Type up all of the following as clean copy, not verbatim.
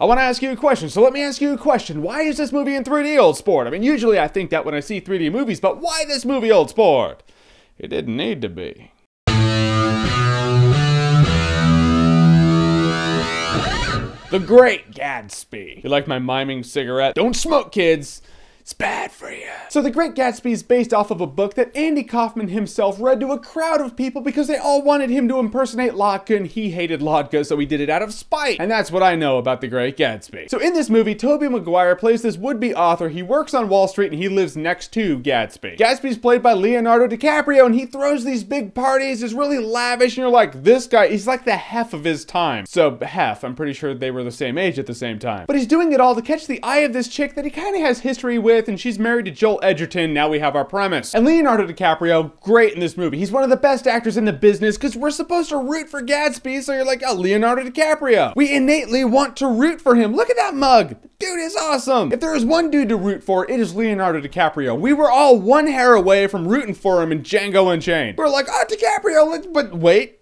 I want to ask you a question, so let me ask you a question. Why is this movie in 3D, Old Sport? I mean, usually I think that when I see 3D movies, but why this movie, Old Sport? It didn't need to be. The Great Gatsby. You like my miming cigarette? Don't smoke, kids. It's bad for you. So The Great Gatsby is based off of a book that Andy Kaufman himself read to a crowd of people because they all wanted him to impersonate Latka and he hated Latka, so he did it out of spite. And that's what I know about The Great Gatsby. So in this movie, Tobey Maguire plays this would-be author. He works on Wall Street and he lives next to Gatsby. Gatsby's played by Leonardo Dicaprio and he throws these big parties, is really lavish, and you're like, this guy, he's like the Hef of his time. So Hef, I'm pretty sure they were the same age at the same time. But he's doing it all to catch the eye of this chick that he kind of has history with, and she's married to Joel Edgerton. Now we have our premise. And Leonardo DiCaprio, great in this movie. He's one of the best actors in the business because we're supposed to root for Gatsby, so you're like, oh, Leonardo DiCaprio. We innately want to root for him. Look at that mug. The dude is awesome. If there is one dude to root for, it is Leonardo DiCaprio. We were all one hair away from rooting for him in Django Unchained. We're like, oh, DiCaprio, but wait.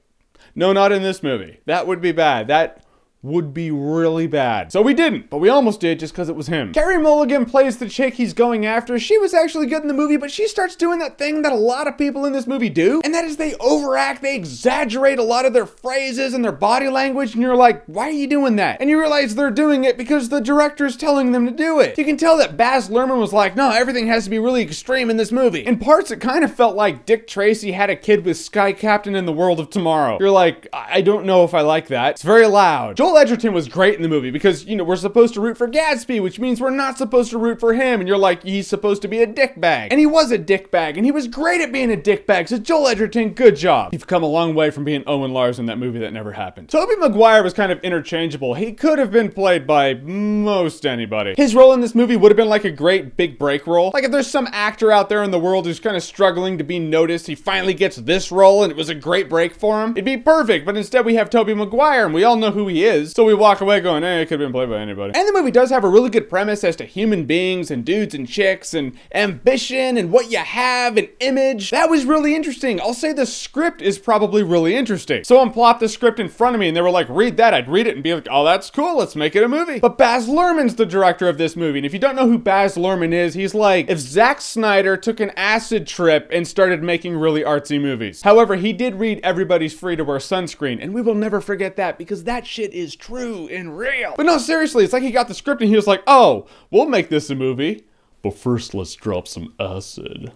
No, not in this movie. That would be bad. That would be really bad. So we didn't, but we almost did just because it was him. Carey Mulligan plays the chick he's going after. She was actually good in the movie, but she starts doing that thing that a lot of people in this movie do, and that is they overact, they exaggerate a lot of their phrases and their body language, and you're like, why are you doing that? And you realize they're doing it because the director's telling them to do it. You can tell that Baz Luhrmann was like, no, everything has to be really extreme in this movie. In parts, it kind of felt like Dick Tracy had a kid with Sky Captain in the World of Tomorrow. You're like, I don't know if I like that. It's very loud. Joel Edgerton was great in the movie because, you know, we're supposed to root for Gatsby, which means we're not supposed to root for him, and you're like, he's supposed to be a dickbag. And he was a dickbag, and he was great at being a dickbag, so Joel Edgerton, good job. You've come a long way from being Owen Lars in that movie that never happened. Tobey Maguire was kind of interchangeable. He could have been played by most anybody. His role in this movie would have been like a great big break role. Like if there's some actor out there in the world who's kind of struggling to be noticed, he finally gets this role and it was a great break for him, it'd be perfect, but instead we have Tobey Maguire and we all know who he is, so we walk away going, it could have been played by anybody. And the movie does have a really good premise as to human beings and dudes and chicks and ambition and what you have and image. That was really interesting. I'll say the script is probably really interesting. Someone plopped the script in front of me and they were like, read that. I'd read it and be like, oh, that's cool. Let's make it a movie. But Baz Luhrmann's the director of this movie. And if you don't know who Baz Luhrmann is, he's like if Zack Snyder took an acid trip and started making really artsy movies. However, he did read Everybody's Free to Wear Sunscreen, and we will never forget that because that shit is true and real. But no, seriously, it's like he got the script and he was like, oh, we'll make this a movie. But first, let's drop some acid.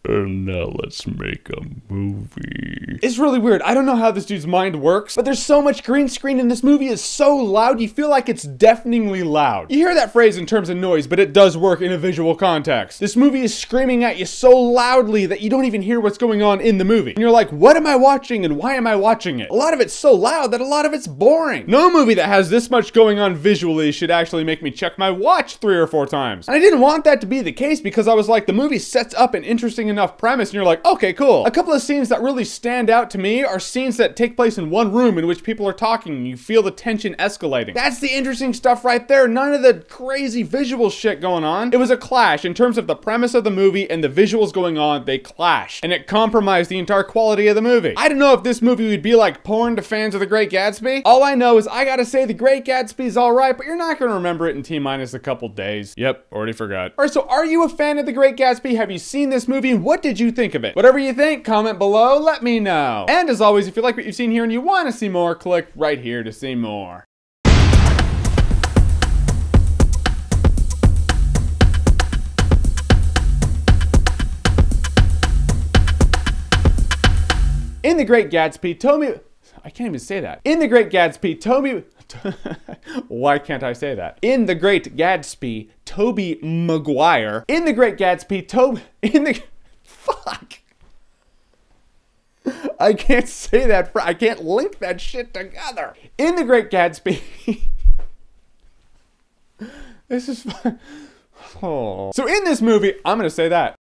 And now let's make a movie. It's really weird. I don't know how this dude's mind works, but there's so much green screen and this movie is so loud, you feel like it's deafeningly loud. You hear that phrase in terms of noise, but it does work in a visual context. This movie is screaming at you so loudly that you don't even hear what's going on in the movie. And you're like, what am I watching and why am I watching it? A lot of it's so loud that a lot of it's boring. No movie that has this much going on visually should actually make me check my watch 3 or 4 times. And I didn't want that to be the case because I was like, the movie sets up an interesting enough premise and you're like, okay, cool. A couple of scenes that really stand out to me are scenes that take place in one room in which people are talking and you feel the tension escalating. That's the interesting stuff right there. None of the crazy visual shit going on. It was a clash in terms of the premise of the movie and the visuals going on. They clashed and it compromised the entire quality of the movie. I don't know if this movie would be like porn to fans of The Great Gatsby. All I know is I gotta say The Great Gatsby is alright, but you're not gonna remember it in T-minus a couple days. Yep, already forgot. Alright, so are you a fan of The Great Gatsby? Have you seen this movie? What did you think of it? Whatever you think, comment below, let me know. And as always, if you like what you've seen here and you want to see more, click right here to see more. In The Great Gatsby, I can't even say that. In The Great Gatsby, why can't I say that? In The Great Gatsby, Tobey Maguire. In The Great Gatsby, fuck. I can't say that. I can't link that shit together. In The Great Gatsby. This is fun. Oh. So in this movie, I'm gonna say that.